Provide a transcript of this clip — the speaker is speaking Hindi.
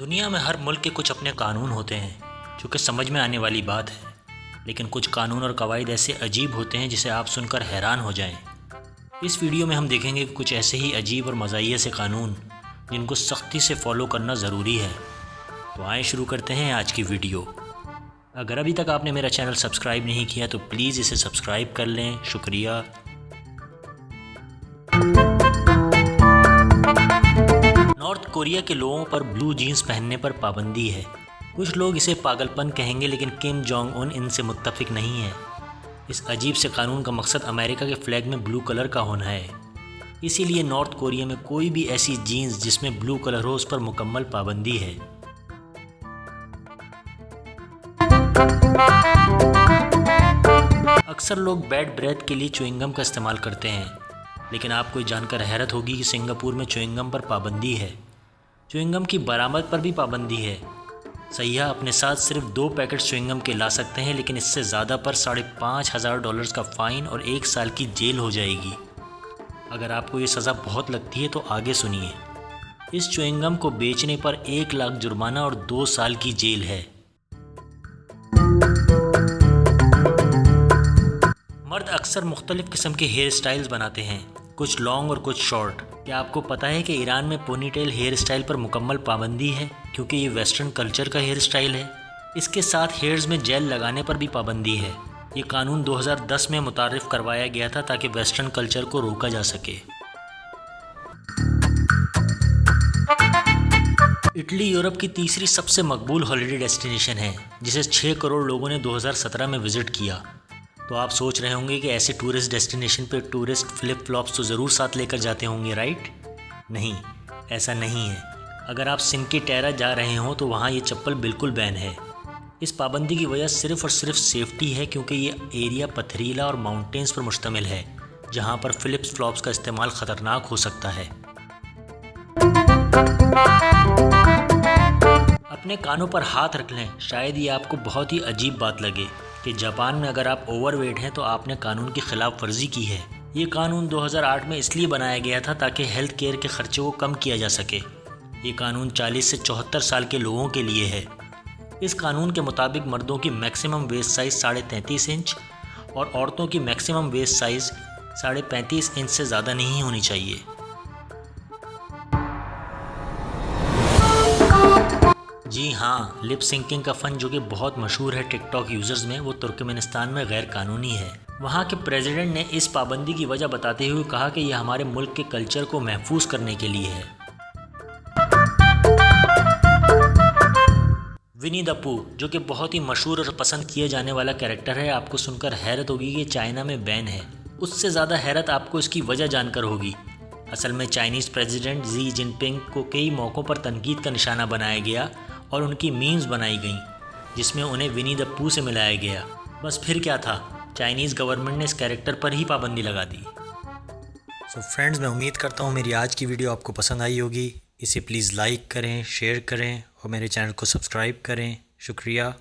दुनिया में हर मुल्क के कुछ अपने कानून होते हैं जो कि समझ में आने वाली बात है, लेकिन कुछ कानून और कवायद ऐसे अजीब होते हैं जिसे आप सुनकर हैरान हो जाएं। इस वीडियो में हम देखेंगे कि कुछ ऐसे ही अजीब और मज़ाहिया से कानून जिनको सख्ती से फॉलो करना ज़रूरी है। तो आइए शुरू करते हैं आज की वीडियो। अगर अभी तक आपने मेरा चैनल सब्सक्राइब नहीं किया तो प्लीज़ इसे सब्सक्राइब कर लें, शुक्रिया। नॉर्थ कोरिया के लोगों पर ब्लू जीन्स पहनने पर पाबंदी है। कुछ लोग इसे पागलपन कहेंगे, लेकिन किम जोंग उन इनसे मुत्तफिक नहीं है। इस अजीब से कानून का मकसद अमेरिका के फ्लैग में ब्लू कलर का होना है। इसीलिए नॉर्थ कोरिया में कोई भी ऐसी जीन्स जिसमें ब्लू कलर हो उस पर मुकम्मल पाबंदी है। अक्सर लोग बैड ब्रेथ के लिए च्युइंगम का इस्तेमाल करते हैं, लेकिन आपको ये जानकर हैरत होगी कि सिंगापुर में च्युइंगम पर पाबंदी है। च्युइंगम की बरामद पर भी पाबंदी है। सयाह अपने साथ सिर्फ 2 पैकेट च्युइंगम के ला सकते हैं, लेकिन इससे ज़्यादा पर $5,500 का फ़ाइन और 1 साल की जेल हो जाएगी। अगर आपको ये सज़ा बहुत लगती है तो आगे सुनिए। इस च्युइंगम को बेचने पर 1 लाख जुर्माना और 2 साल की जेल है। मर्द अक्सर मुख्तलिफ़ किस्म के हेयर स्टाइल्स बनाते हैं, कुछ लॉन्ग और कुछ शॉर्ट। क्या आपको पता है कि ईरान में पोनीटेल हेयर स्टाइल पर मुकम्मल पाबंदी है, क्योंकि ये वेस्टर्न कल्चर का हेयर स्टाइल है। इसके साथ हेयर्स में जेल लगाने पर भी पाबंदी है। ये कानून 2010 में मुतारिफ करवाया गया था ताकि वेस्टर्न कल्चर को रोका जा सके। इटली यूरोप की तीसरी सबसे मकबूल हॉलिडे डेस्टिनेशन है, जिसे 6 करोड़ लोगों ने 2017 में विज़िट किया। तो आप सोच रहे होंगे कि ऐसे टूरिस्ट डेस्टिनेशन पे टूरिस्ट फ्लिप फ्लॉप्स तो ज़रूर साथ लेकर जाते होंगे, राइट? नहीं, ऐसा नहीं है। अगर आप सिनके टेरा जा रहे हो तो वहाँ ये चप्पल बिल्कुल बैन है। इस पाबंदी की वजह सिर्फ़ और सिर्फ सेफ्टी है, क्योंकि ये एरिया पथरीला और माउंटेन्स पर मुश्तमिल है, जहाँ पर फ्लिप्स फ्लॉप्स का इस्तेमाल ख़तरनाक हो सकता है। अपने कानों पर हाथ रख लें। शायद ये आपको बहुत ही अजीब बात लगे कि जापान में अगर आप ओवरवेट हैं तो आपने कानून की खिलाफ वर्जी की है। ये कानून 2008 में इसलिए बनाया गया था ताकि हेल्थ केयर के खर्चे को कम किया जा सके। ये कानून 40 से 74 साल के लोगों के लिए है। इस कानून के मुताबिक मर्दों की मैक्सिमम वेस्ट साइज़ 33.5 इंच और औरतों की मैक्सिमम वेस्ट साइज़ 35.5 इंच से ज़्यादा नहीं होनी चाहिए। जी हाँ, लिप सिंकिंग का फ़न जो कि बहुत मशहूर है टिकटॉक यूज़र्स में, वो तुर्कमेनिस्तान में गैर कानूनी है। वहाँ के प्रेसिडेंट ने इस पाबंदी की वजह बताते हुए कहा कि यह हमारे मुल्क के कल्चर को महफूज करने के लिए है। विनी द पूह, जो कि बहुत ही मशहूर और पसंद किया जाने वाला कैरेक्टर है, आपको सुनकर हैरत होगी कि चाइना में बैन है। उससे ज़्यादा हैरत आपको इसकी वजह जानकर होगी। असल में चाइनीज़ प्रेसिडेंट शी जिनपिंग को कई मौक़ों पर तनकीद का निशाना बनाया गया और उनकी मीम्स बनाई गईं, जिसमें उन्हें विनी द पूह से मिलाया गया। बस फिर क्या था, चाइनीज़ गवर्नमेंट ने इस कैरेक्टर पर ही पाबंदी लगा दी। सो फ्रेंड्स, मैं उम्मीद करता हूँ मेरी आज की वीडियो आपको पसंद आई होगी। इसे प्लीज़ लाइक करें, शेयर करें और मेरे चैनल को सब्सक्राइब करें। शुक्रिया।